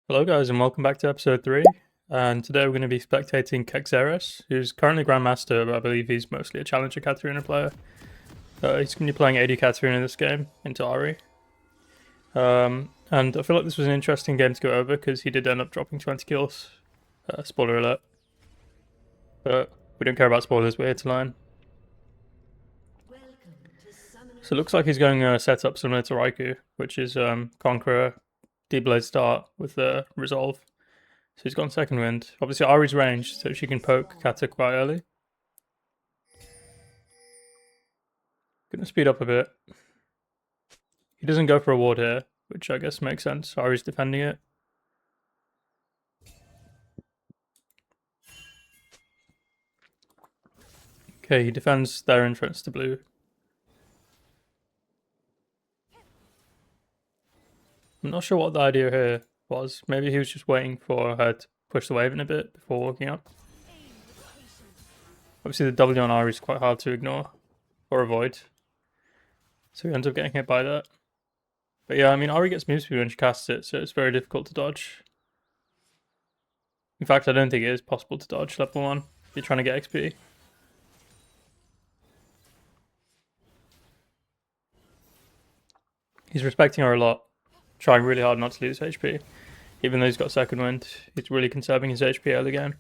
Hello guys and welcome back to episode 3, and today we're going to be spectating Keksereslol, who's currently Grandmaster, but I believe he's mostly a Challenger Katarina player. He's going to be playing AD Katarina this game into Ari. And I feel like this was an interesting game to go over because he did end up dropping 20 kills. Spoiler alert. But we don't care about spoilers, we're here to learn. So it looks like he's going to set up similar to Raikou, which is Conqueror, D-Blade start with the Resolve. So he's gone second wind. Obviously Ari's ranged, so she can poke Kata quite early. Gonna speed up a bit. He doesn't go for a ward here, which I guess makes sense. Ari's defending it. Okay, he defends their entrance to blue. I'm not sure what the idea here was. Maybe he was just waiting for her to push the wave in a bit before walking up. Obviously the W on Ari is quite hard to ignore or avoid. So he ends up getting hit by that. But yeah, I mean, Ari gets move speed when she casts it, so it's very difficult to dodge. In fact, I don't think it is possible to dodge level 1 if you're trying to get XP. He's respecting her a lot, trying really hard not to lose HP. Even though he's got second wind, he's really conserving his HP early game.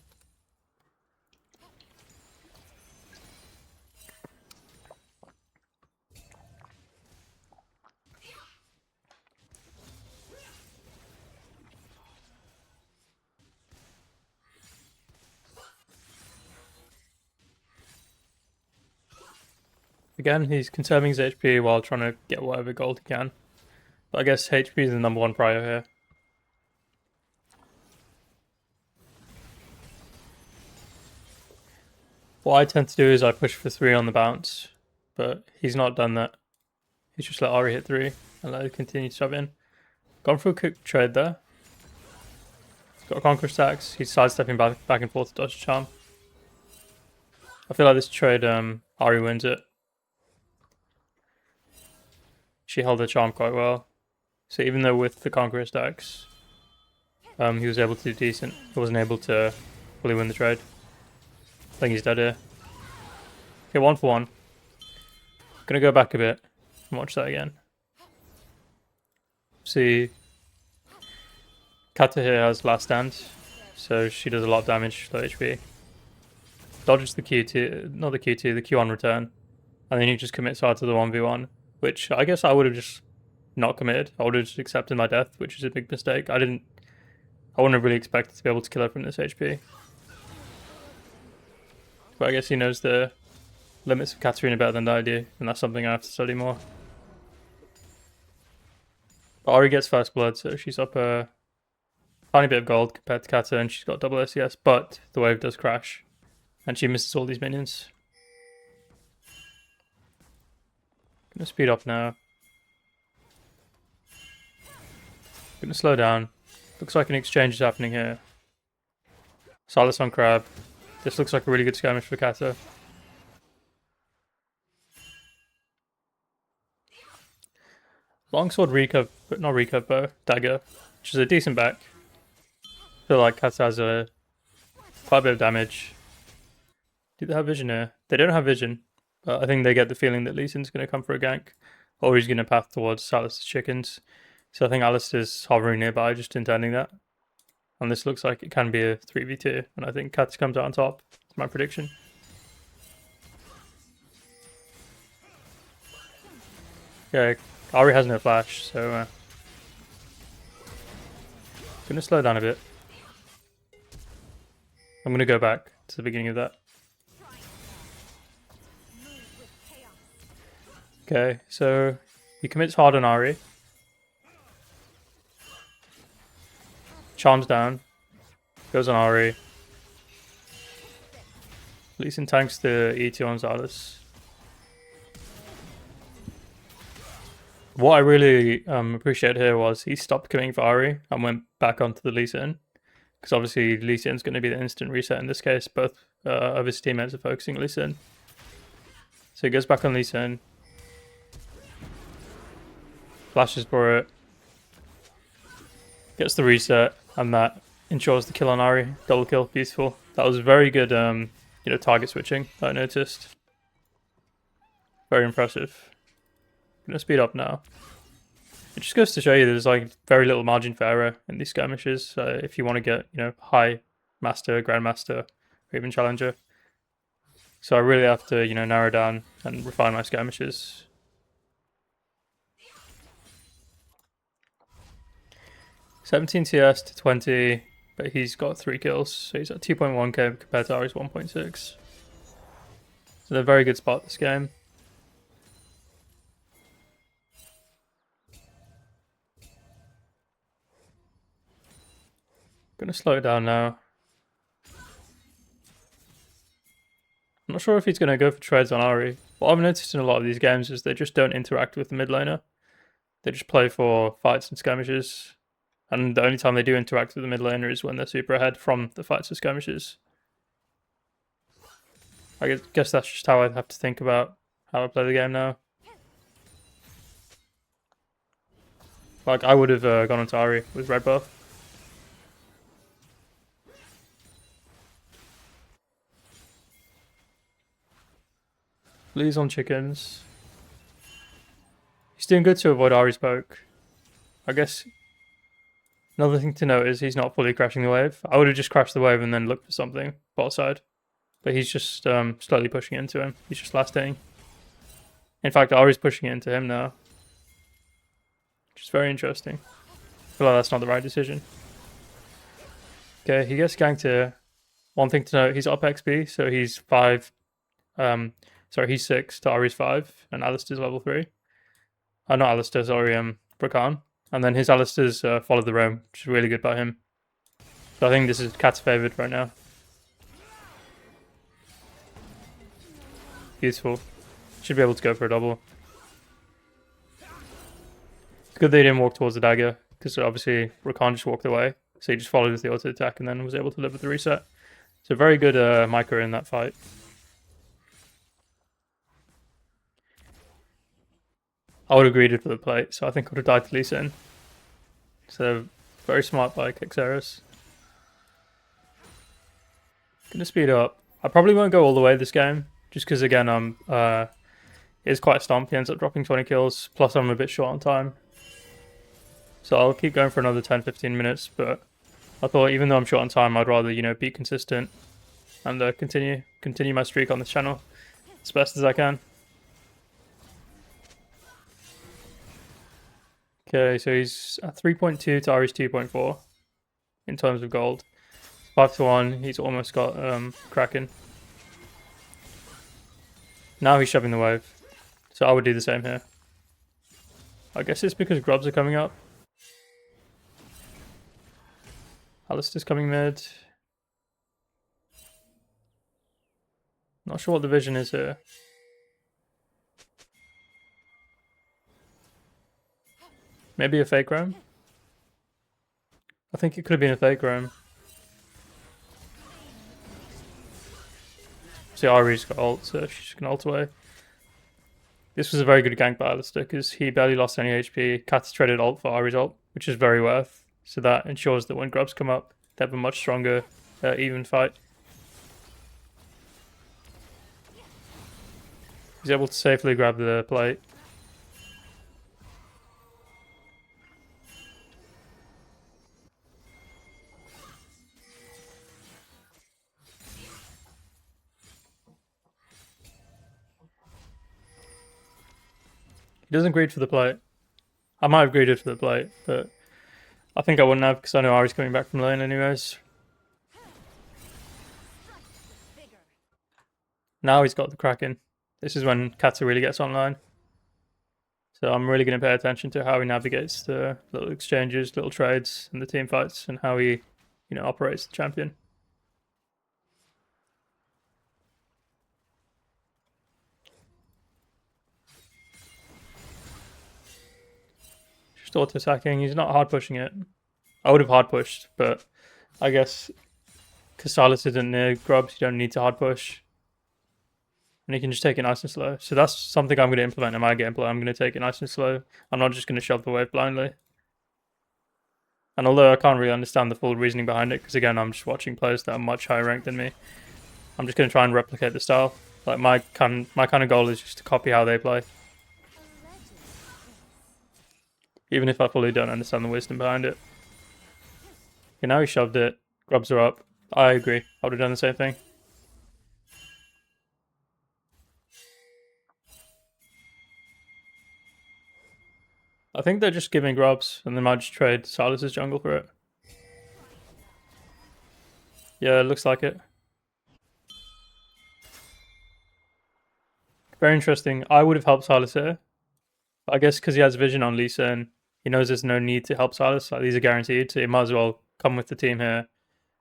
Again, he's conserving his HP while trying to get whatever gold he can. But I guess HP is the number one prior here. What I tend to do is I push for 3 on the bounce, but he's not done that. He's just let Ari hit 3 and let her continue to shove in. Gone for a quick trade there. He's got Conquer stacks. He's sidestepping back and forth to dodge charm. I feel like this trade, Ari wins it. She held her charm quite well. So even though with the Conqueror stacks, he was able to do decent, he wasn't able to fully win the trade. I think he's dead here. Okay, 1 for 1. Gonna go back a bit and watch that again. See, Kata here has last stand, so she does a lot of damage, low HP. Dodges the Q2, not the Q2, the Q1 return. And then he just commits hard to the 1v1, which I guess I would have just not committed. I would have just accepted my death, which is a big mistake. I wouldn't have really expected to be able to kill her from this HP. But I guess he knows the limits of Katarina better than I do, and that's something I have to study more. But Ari gets first blood, so she's up a tiny bit of gold compared to Kata, and she's got double SES, but the wave does crash, and she misses all these minions. Gonna speed up now. Gonna slow down. Looks like an exchange is happening here. Silas on Crab. This looks like a really good skirmish for Kata. Longsword recurve, but not recurve bow, dagger, which is a decent back. I feel like Kata has quite a bit of damage. Do they have vision here? They don't have vision, but I think they get the feeling that Lee Sin's going to come for a gank, or he's going to path towards Silas's chickens. So I think Alistair's hovering nearby, just intending that. And this looks like it can be a 3v2, and I think Kata comes out on top. That's my prediction. Yeah, Ari has no flash, so gonna slow down a bit. I'm gonna go back to the beginning of that. Okay, so he commits hard on Ari. Charms down. Goes on Ari. Lee Sin tanks the E2 on Xalis. What I really appreciated here was he stopped committing for Ari and went back onto the Lee Sin. Because obviously Lee Sin's going to be the instant reset in this case. Both of his teammates are focusing Lee Sin. So he goes back on Lee Sin. Flashes for it. Gets the reset. And that ensures the kill on Ari. Double kill, beautiful. That was very good, target switching that I noticed. Very impressive. Gonna speed up now. It just goes to show you there's like very little margin for error in these skirmishes. If you want to get, high master, grandmaster, or even challenger. So I really have to, narrow down and refine my skirmishes. $17 CS to 20, but he's got 3 kills, so he's at 2.1k compared to Ari's 1.6. So they're a very good spot this game. Gonna slow it down now. I'm not sure if he's gonna go for trades on Ari. What I've noticed in a lot of these games is they just don't interact with the mid laner. They just play for fights and skirmishes. And the only time they do interact with the mid laner is when they're super ahead from the fights and skirmishes. I guess that's just how I have to think about how I play the game now. Like, I would have gone on to Ari with red buff. Blue's on chickens. He's doing good to avoid Ari's poke. I guess another thing to note is he's not fully crashing the wave. I would have just crashed the wave and then looked for something bot side. But he's just slowly pushing it into him. He's just last hitting. In fact, Ari's pushing it into him now. Which is very interesting. I feel like that's not the right decision. Okay, he gets ganked here. One thing to note, he's up XP, so he's 5. He's 6 to Ari's 5, and Alistair's level 3. Not Alistair, sorry, Brakan. And then his Alistair's follow the roam, which is really good by him. So I think this is Cat's favourite right now. Beautiful. Should be able to go for a double. It's good they didn't walk towards the dagger, because obviously Rakan just walked away. So he just followed with the auto attack and then was able to live with the reset. So very good micro in that fight. I would have greeted for the plate, so I think I would have died to Lee Sin. So very smart by Keksereslol. Gonna speed up. I probably won't go all the way this game, just because again it is quite a stomp. He ends up dropping 20 kills, plus I'm a bit short on time. So I'll keep going for another 10-15 minutes, but I thought even though I'm short on time, I'd rather, be consistent and continue my streak on this channel as best as I can. Okay, so he's at 3.2 to Ari's 2.4 in terms of gold. 5 to 1, he's almost got Kraken. Now he's shoving the wave. So I would do the same here. I guess it's because grubs are coming up. Alistair's coming mid. Not sure what the vision is here. Maybe a fake roam? I think it could have been a fake roam. See, Ari's got ult, so she's gonna ult away. This was a very good gank by Alistair because he barely lost any HP. Kat's traded ult for Ari's ult, which is very worth. So that ensures that when grubs come up, they have a much stronger, even fight. He's able to safely grab the plate. He doesn't greed for the plate. I might have greeded for the plate, but I think I wouldn't have because I know Ari's coming back from lane anyways. Now he's got the Kraken. This is when Kata really gets online. So I'm really going to pay attention to how he navigates the little exchanges, little trades, and the team fights, and how he, operates the champion. Just auto-attacking. He's not hard pushing it. I would have hard pushed, but I guess because Silas isn't near grubs, you don't need to hard push. And you can just take it nice and slow. So that's something I'm going to implement in my gameplay. I'm going to take it nice and slow. I'm not just going to shove the wave blindly. And although I can't really understand the full reasoning behind it, because again, I'm just watching players that are much higher ranked than me, I'm just going to try and replicate the style. Like my kind of goal is just to copy how they play, even if I fully don't understand the wisdom behind it. Okay, now he shoved it. Grubs are up. I agree. I would have done the same thing. I think they're just giving grubs, and they might just trade Silas's jungle for it. Yeah, it looks like it. Very interesting. I would have helped Silas here. I guess because he has vision on Lisa and he knows there's no need to help Silas. Like these are guaranteed, so he might as well come with the team here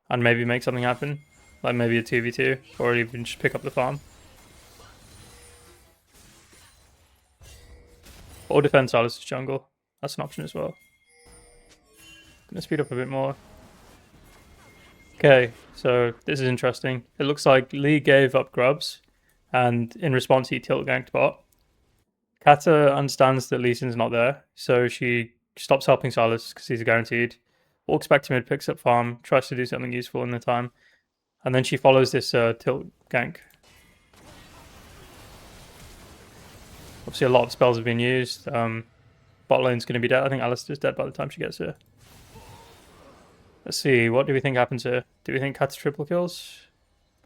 and maybe make something happen. Like maybe a 2v2 or even just pick up the farm. Or defend Silas's jungle. That's an option as well. Gonna speed up a bit more. Okay, so this is interesting. It looks like Lee gave up grubs and in response he tilt ganked bot. Kata understands that Lee Sin's not there, so she stops helping Silas because he's guaranteed. Walks back to mid, picks up farm, tries to do something useful in the time, and then she follows this tilt gank. Obviously, a lot of spells have been used. Bot lane's going to be dead. I think Alistair's dead by the time she gets here. Let's see, what do we think happens here? Do we think Kata triple kills?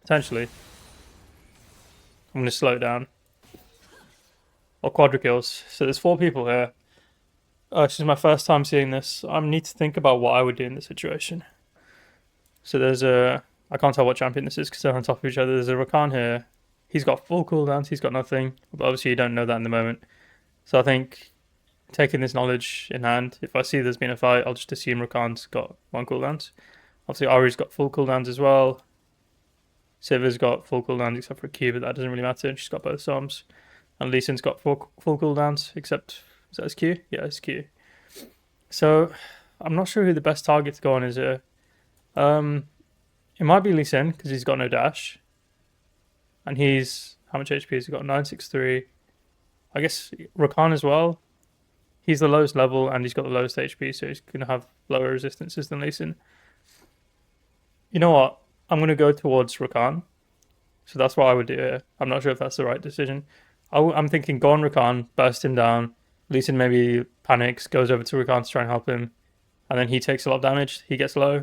Potentially. I'm going to slow it down. Or quadra kills. So there's 4 people here. This is my first time seeing this. I need to think about what I would do in this situation. So there's a... I can't tell what champion this is because they're on top of each other. There's a Rakan here. He's got full cooldowns. He's got nothing. But obviously you don't know that in the moment. So I think taking this knowledge in hand, if I see there's been a fight, I'll just assume Rakan's got 1 cooldowns. Obviously Ari's got full cooldowns as well. Siva's got full cooldowns except for Q, but that doesn't really matter. She's got both Psalms. And Lee Sin's got full cooldowns, except... Is that his Q? Yeah, it's Q. So, I'm not sure who the best target to go on is here. It might be Lee Sin, because he's got no dash. And he's... How much HP has he got? 963. I guess Rakan as well. He's the lowest level, and he's got the lowest HP, so he's going to have lower resistances than Lee Sin. You know what? I'm going to go towards Rakan. So that's what I would do here. I'm not sure if that's the right decision. I'm thinking go on Rakan, burst him down. Lee Sin maybe panics, goes over to Rakan to try and help him. And then he takes a lot of damage. He gets low.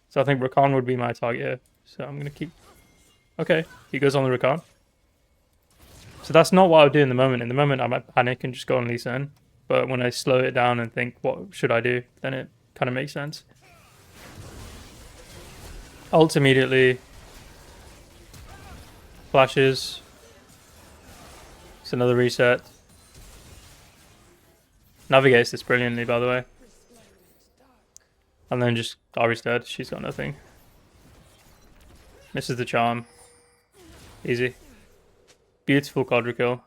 So I think Rakan would be my target here. So I'm going to keep... Okay, he goes on the Rakan. So that's not what I would do in the moment. In the moment, I might panic and just go on Lee Sin. But when I slow it down and think, what should I do? Then it kind of makes sense. Ult immediately. Flashes. It's another reset. Navigates this brilliantly, by the way. And then just Ari's dead. She's got nothing. Misses the charm. Easy. Beautiful quadra kill.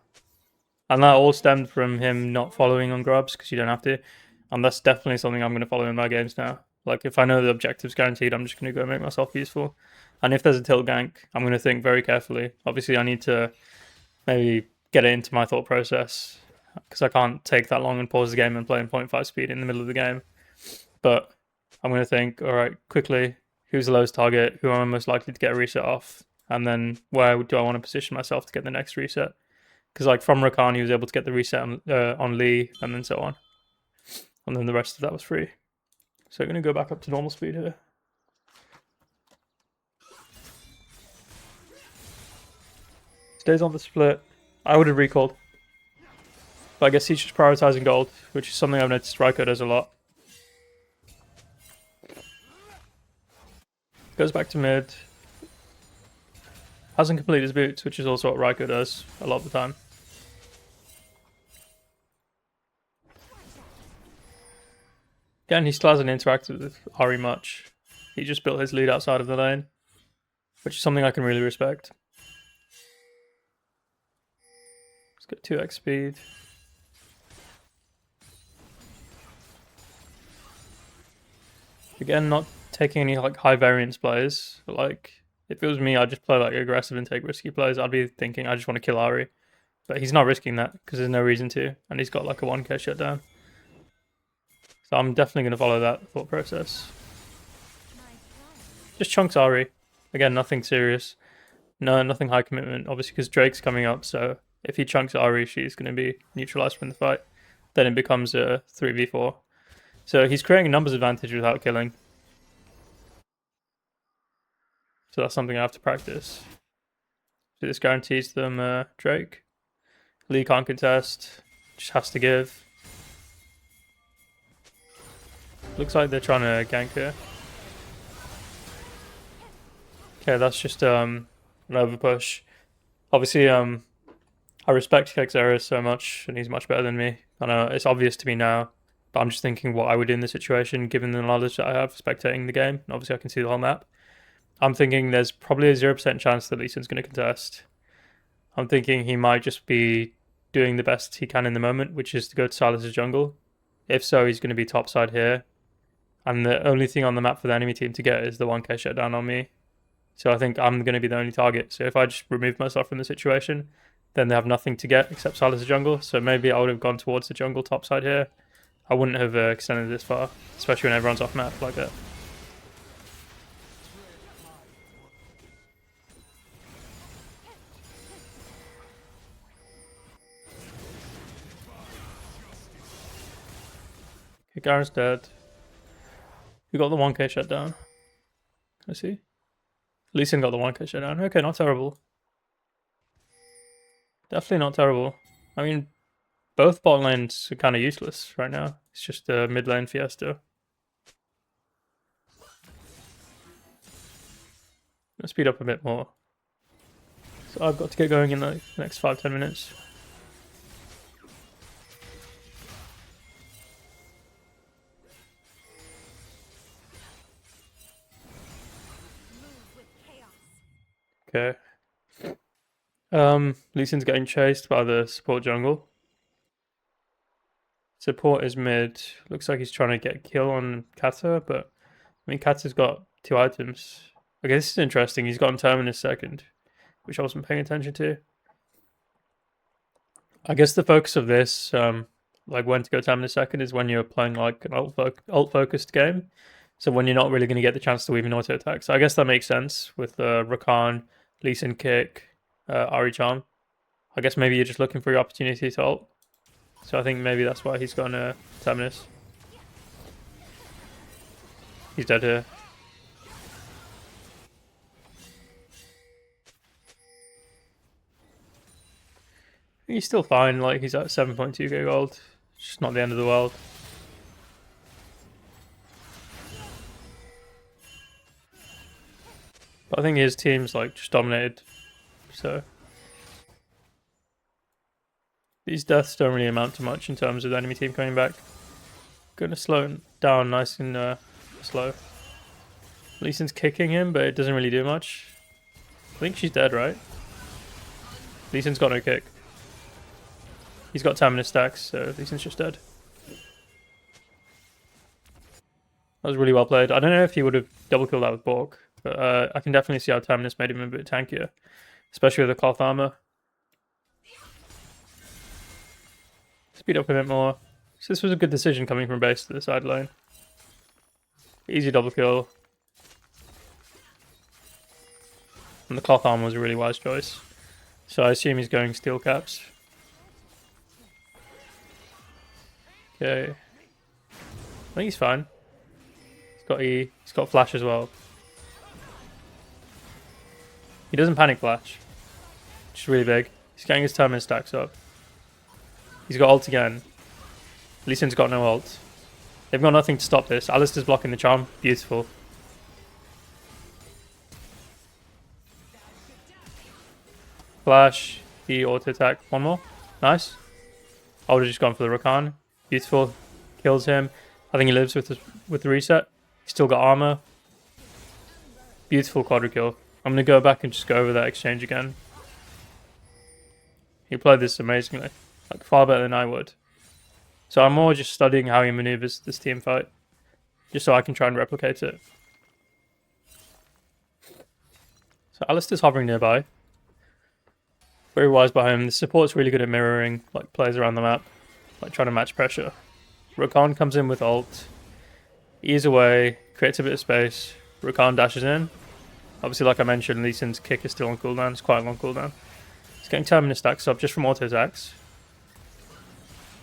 And that all stemmed from him not following on grubs, because you don't have to. And that's definitely something I'm going to follow in my games now. Like, if I know the objective's guaranteed, I'm just going to go make myself useful. And if there's a tilt gank, I'm going to think very carefully. Obviously, I need to maybe get it into my thought process, because I can't take that long and pause the game and play in 0.5 speed in the middle of the game. But I'm going to think, all right, quickly, who's the lowest target? Who am I most likely to get a reset off? And then where do I want to position myself to get the next reset? Because like from Rakan, he was able to get the reset on Lee, and then so on. And then the rest of that was free. So I'm going to go back up to normal speed here. Stays on the split. I would have recalled. But I guess he's just prioritizing gold, which is something I've noticed Raiko does a lot. Goes back to mid. Hasn't completed his boots, which is also what Raiko does a lot of the time. Again, he still hasn't interacted with Ari much. He just built his lead outside of the lane, which is something I can really respect. Let's get 2x speed. Again, not taking any like high variance plays, but like if it was me, I'd just play like aggressive and take risky plays. I'd be thinking I just want to kill Ari, but he's not risking that because there's no reason to, and he's got like a 1k shutdown. So I'm definitely going to follow that thought process. Just chunks Ari. Again, nothing serious. No, nothing high commitment. Obviously, because Drake's coming up, so if he chunks Ari, she's going to be neutralized from the fight. Then it becomes a 3v4. So he's creating a numbers advantage without killing. So that's something I have to practice. So this guarantees them Drake. Lee can't contest. Just has to give. Looks like they're trying to gank here. Okay, that's just an overpush. Obviously, I respect Keksereslol so much, and he's much better than me. I know it's obvious to me now, but I'm just thinking what I would do in the situation, given the knowledge that I have spectating the game. And obviously, I can see the whole map. I'm thinking there's probably a 0% chance that Lee Sin's going to contest. I'm thinking he might just be doing the best he can in the moment, which is to go to Silas's jungle. If so, he's going to be topside here. And the only thing on the map for the enemy team to get is the 1k shutdown on me. So I think I'm going to be the only target. So if I just remove myself from the situation, then they have nothing to get except Silas's jungle. So maybe I would have gone towards the jungle topside here. I wouldn't have extended this far, especially when everyone's off map like that. Okay, Garen's dead. Who got the 1k shutdown? Can I see? Lee Sin got the 1k shutdown. Okay, not terrible. Definitely not terrible. I mean, both bot lanes are kind of useless right now. It's just a mid lane fiesta. Let's speed up a bit more. So I've got to get going in the next 5-10 minutes. Okay. Lee Sin's getting chased by the support jungle. Support is mid. Looks like he's trying to get a kill on Kata, but I mean Kata's got 2 items. Okay, this is interesting. He's gotten Terminus second, which I wasn't paying attention to. I guess the focus of this, like when to go Terminus second, is when you're playing like an ult focused game. So when you're not really going to get the chance to weave an auto attack. So I guess that makes sense with Rakan, Lee Sin kick, Ari Charm. I guess maybe you're just looking for your opportunity to ult. So I think maybe that's why he's gone Terminus. He's dead here. He's still fine, like he's at 7.2k gold. It's just not the end of the world. But I think his team's like just dominated. So these deaths don't really amount to much in terms of the enemy team coming back. Gonna slow him down nice and slow. Lee Sin's kicking him, but it doesn't really do much. I think she's dead, right? Lee Sin's got no kick. He's got Terminus stacks, so Lee Sin's just dead. That was really well played. I don't know if he would have double killed that with Bork, but I can definitely see how Terminus made him a bit tankier, especially with the cloth armor. Speed up a bit more. So this was a good decision coming from base to the side lane. Easy double kill. And the cloth armor was a really wise choice. So I assume he's going steel caps. Okay. I think he's fine. He's got E. He's got flash as well. He doesn't panic flash, which is really big. He's getting his Terminus stacks up. He's got ult again. Lee Sin's got no ult. They've got nothing to stop this. Alistar's blocking the charm. Beautiful. Flash. The auto attack. One more. Nice. I would have just gone for the Rakan. Beautiful. Kills him. I think he lives with the reset. He's still got armor. Beautiful quadra kill. I'm going to go back and just go over that exchange again. He played this amazingly. Like far better than I would. So I'm more just studying how he maneuvers this team fight. Just so I can try and replicate it. So Alistar's hovering nearby. Very wise by him. The support's really good at mirroring like plays around the map. Like trying to match pressure. Rakan comes in with ult. Ease away, creates a bit of space. Rakan dashes in. Obviously, like I mentioned, Lee Sin's kick is still on cooldown. It's quite a long cooldown. He's getting Terminus stacks up just from auto attacks.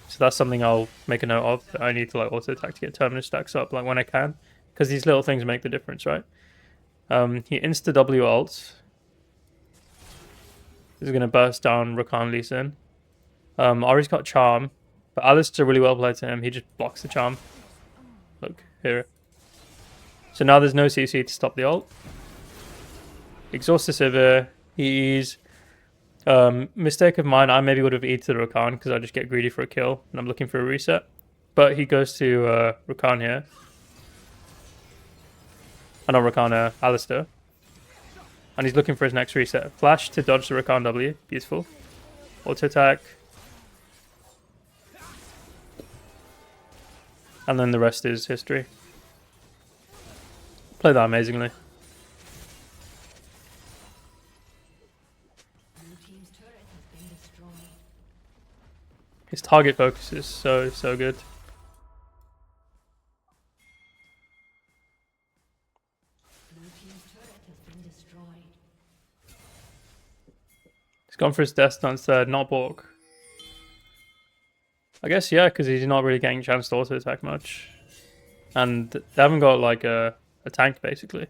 So that's something I'll make a note of. I need to like auto attack to get Terminus stacks up like when I can. Because these little things make the difference, right? He insta W ults. This is going to burst down Rakan Lee Sin. Ari's got Charm. But Alistar really well played to him. He just blocks the Charm. Look, here. So now there's no CC to stop the ult. Exhaust the Sivir. He's... mistake of mine, I maybe would have E'd to the Rakan because I just get greedy for a kill and I'm looking for a reset. But he goes to Rakan here. I know Rakan Alistar. And he's looking for his next reset. Flash to dodge the Rakan W. Beautiful. Auto attack. And then the rest is history. Play that amazingly. His target focus is so good. He's gone for his death stance third, not Bork. I guess, yeah, because he's not really getting a chance to auto attack much. And they haven't got like a tank, basically.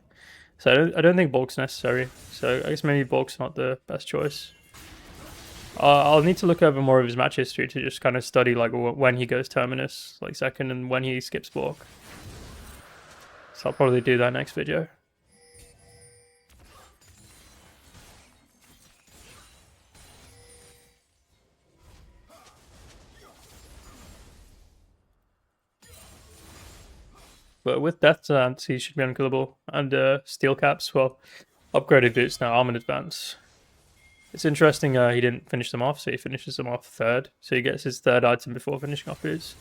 So I don't think Bork's necessary. So I guess maybe Bork's not the best choice. I'll need to look over more of his match history to just kind of study like when he goes Terminus, like second, and when he skips Bork. So I'll probably do that next video. But with Death Dance, he should be unkillable. And Steel Caps, well, upgraded boots now, Armored Advance. It's interesting he didn't finish them off, so he finishes them off third. So he gets his third item before finishing off boots.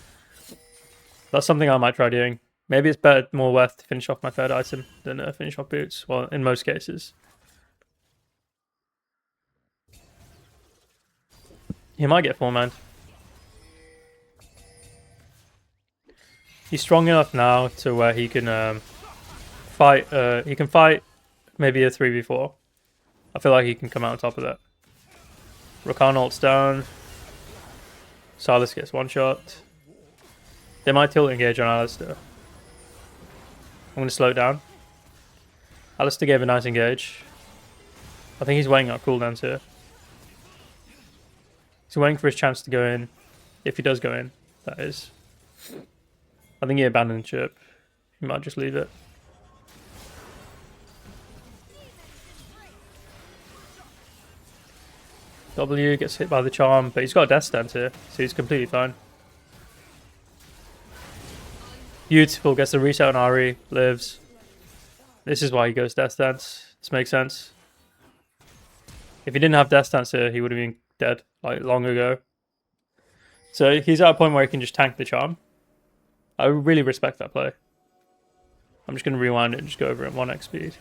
That's something I might try doing. Maybe it's better, more worth to finish off my third item than finish off boots. Well, in most cases. He might get 4-man. He's strong enough now to where he can fight. He can fight maybe a 3v4. I feel like he can come out on top of that. Rakan ults down. Silas gets one shot. They might tilt engage on Alistar. I'm going to slow it down. Alistar gave a nice engage. I think he's weighing up cooldowns here. He's waiting for his chance to go in. If he does go in, that is. I think he abandoned the chip. He might just leave it. W gets hit by the charm, but he's got a death stance here, so he's completely fine. Beautiful, gets the reset on Ari, lives. This is why he goes death stance. This makes sense. If he didn't have death stance here, he would have been dead like long ago. So he's at a point where he can just tank the charm. I really respect that play. I'm just going to rewind it and just go over at 1x speed.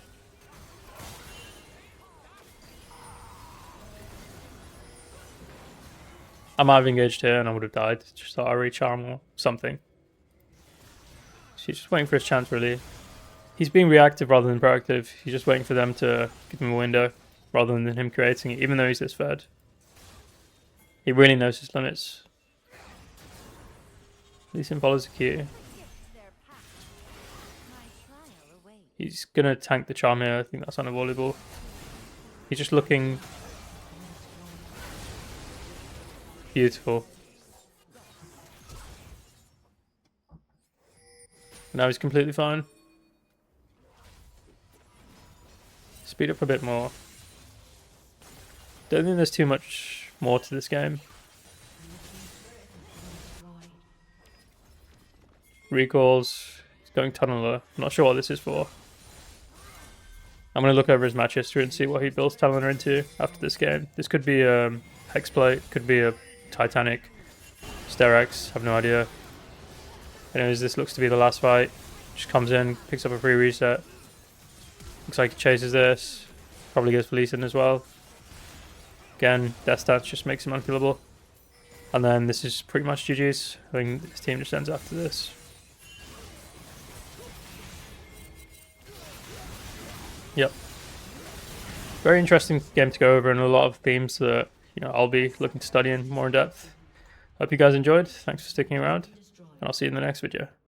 I might have engaged here and I would have died. Just thought I re-charm or something. She's just waiting for his chance, really. He's being reactive rather than proactive. He's just waiting for them to give him a window rather than him creating it, even though he's this fed. He really knows his limits. Lee Sin follows the Q. He's going to tank the charm here. I think that's unavoidable. He's just looking... Beautiful. Now he's completely fine. Speed up a bit more. Don't think there's too much more to this game. Recalls. He's going tunneler. I'm not sure what this is for. I'm going to look over his match history and see what he builds Tunneler into after this game. This could be a Hexplate, could be a Titanic, Sterex, have no idea. Anyways, this looks to be the last fight. Just comes in, picks up a free reset. Looks like he chases this. Probably goes for Lee Sin as well. Again, Death Stance just makes him unkillable. And then this is pretty much GG's. I think this team just ends after this. Yep. Very interesting game to go over, and a lot of themes that I'll be looking to study in more in depth. Hope you guys enjoyed. Thanks for sticking around, and I'll see you in the next video.